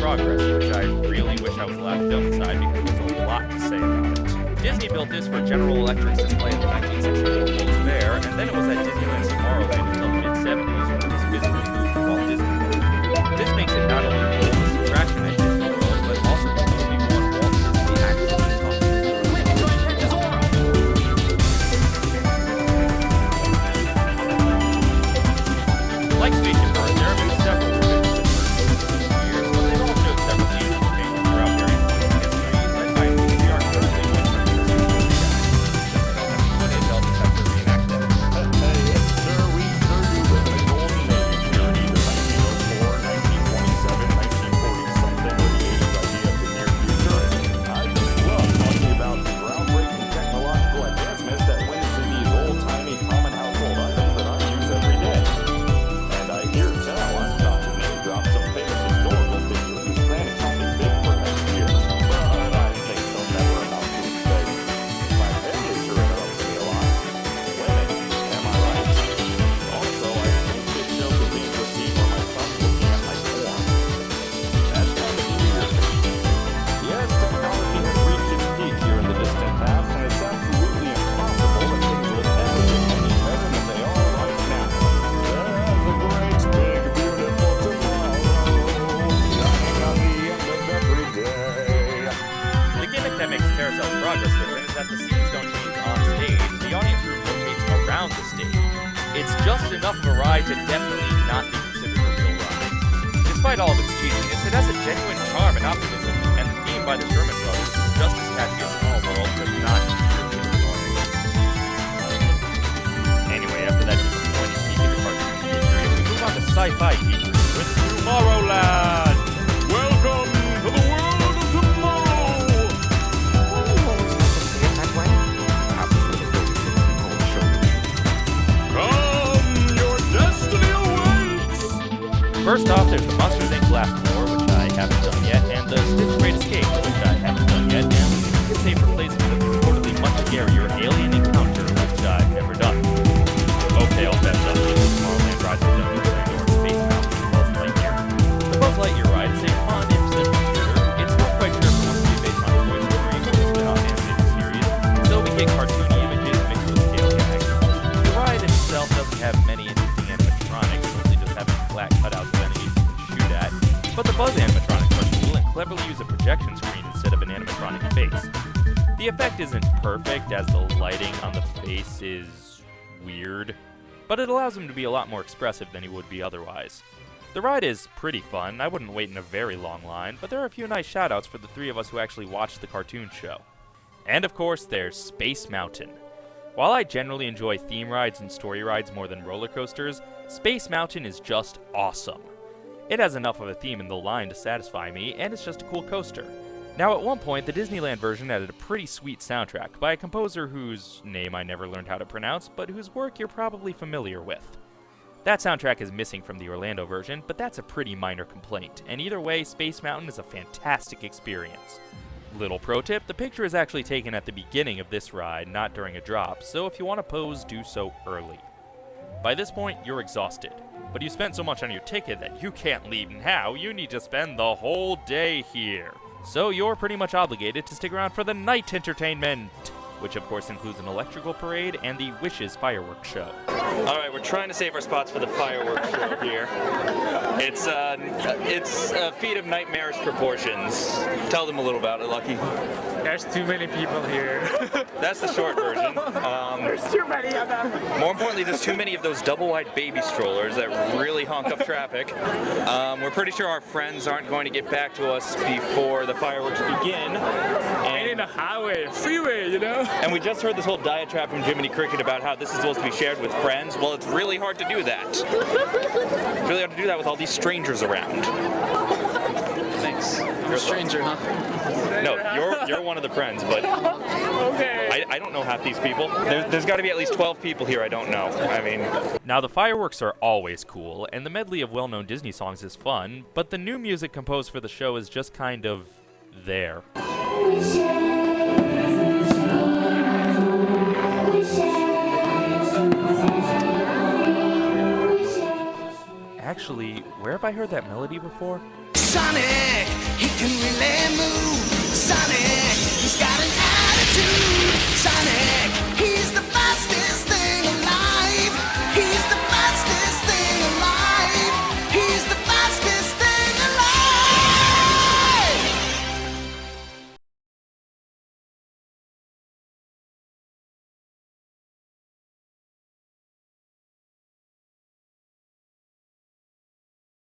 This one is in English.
progress, which I really wish I was allowed to film inside because there's a lot to say about it. Disney built this for General Electric's display at the 1964 World's Fair, and then it was at Disneyland's Tomorrowland until the mid-70s when it was physically moved to Walt Disney World. This makes it not only the oldest attraction at Disney World, but also the only one Walt Disney actually taught. Like Spaceship Earth, there have been several revisions in the years, but they've all showed several meaningful changes throughout their history, led by we are currently with footage. I'll just have to reenact that. Hey, yes, sir, we sure do live in a golden age here in either 1904, 1927, 1940 something, or the 80s idea of the near future. I just love talking about the groundbreaking technological advancements that went into these old-timey common household items that I use every day. And I hear tell I'm about to name drop some famous historical figures who's planning something big for next year. But I think they'll never amount to exciting. My family sure interrupts me a lot. Women, am I right? Also, I think this show could be received when my son's looking at my porn. That's kind of weird. Yes, technology has reached its peak here in the distant past, and it's absolutely impossible that things will ever get any better than they are right now. There's a great, big, beautiful tomorrow, shining on the end of every day. The gimmick that makes Carousel's progress different is that the scenes don't change on stage, the audience room rotates around the stage. It's just enough of a ride to definitely not be considered a real ride. Despite all of its cheesiness, it has a genuine charm and optimism, and the theme by the Sherman Brothers is just as catchy as Small World, but not nearly as annoying. Anyway, after that disappointing peek into cartoon history, we move on to sci-fi geekery with Tomorrowland! Welcome to the world of tomorrow! Come, your destiny awaits! First off, there's the Monsters Inc. Last Floor, which I haven't done yet, and the Stitch Great Escape, which I haven't done yet, and you can save replacement of the reportedly much scarier Alien Encounter, which I've never done. Okay, I'll fess up. The Tomorrowland rides are done with Space Mountain and Buzz Lightyear. The Buzz Lightyear ride is a fun and simple shooter. It's not quite sure if it wants to be based on Toy Story or the spin-off animated series, so we get cartoony images mixed with scale gags. The ride itself doesn't have many interesting animatronics, mostly just having flat cutouts of enemies you can shoot at, but the Buzz animatronics are cool and cleverly use a projection screen instead of an animatronic face. The effect isn't perfect, as the lighting on the face is weird, but it allows him to be a lot more expressive than he would be otherwise. The ride is pretty fun. I wouldn't wait in a very long line, but there are a few nice shoutouts for the three of us who actually watched the cartoon show. And of course, there's Space Mountain. While I generally enjoy theme rides and story rides more than roller coasters, Space Mountain is just awesome. It has enough of a theme in the line to satisfy me, and it's just a cool coaster. Now, at one point, the Disneyland version added a pretty sweet soundtrack by a composer whose name I never learned how to pronounce, but whose work you're probably familiar with. That soundtrack is missing from the Orlando version, but that's a pretty minor complaint, and either way, Space Mountain is a fantastic experience. Little pro tip, the picture is actually taken at the beginning of this ride, not during a drop, so if you want to pose, do so early. By this point, you're exhausted, but you spent so much on your ticket that you can't leave now, you need to spend the whole day here. So you're pretty much obligated to stick around for the night entertainment, which of course includes an electrical parade and the Wishes fireworks show. Alright, we're trying to save our spots for the fireworks show here. It's a feat of nightmarish proportions. Tell them a little about it, Lucky. There's too many people here. That's the short version. There's too many of them. More importantly, there's too many of those double-wide baby strollers that really honk up traffic. We're pretty sure our friends aren't going to get back to us before the fireworks begin. And in the highway, freeway, you know? And we just heard this whole diatribe from Jiminy Cricket about how this is supposed to be shared with friends. Well, it's really hard to do that. It's really hard to do that with all these strangers around. Thanks. You're a stranger, huh? No, you're one of the friends, but Okay. I don't know half these people. There's got to be at least 12 people here I don't know. I mean... Now, the fireworks are always cool, and the medley of well-known Disney songs is fun, but the new music composed for the show is just kind of there. Actually, where have I heard that melody before? Sonic, He can really move. Sonic, he's got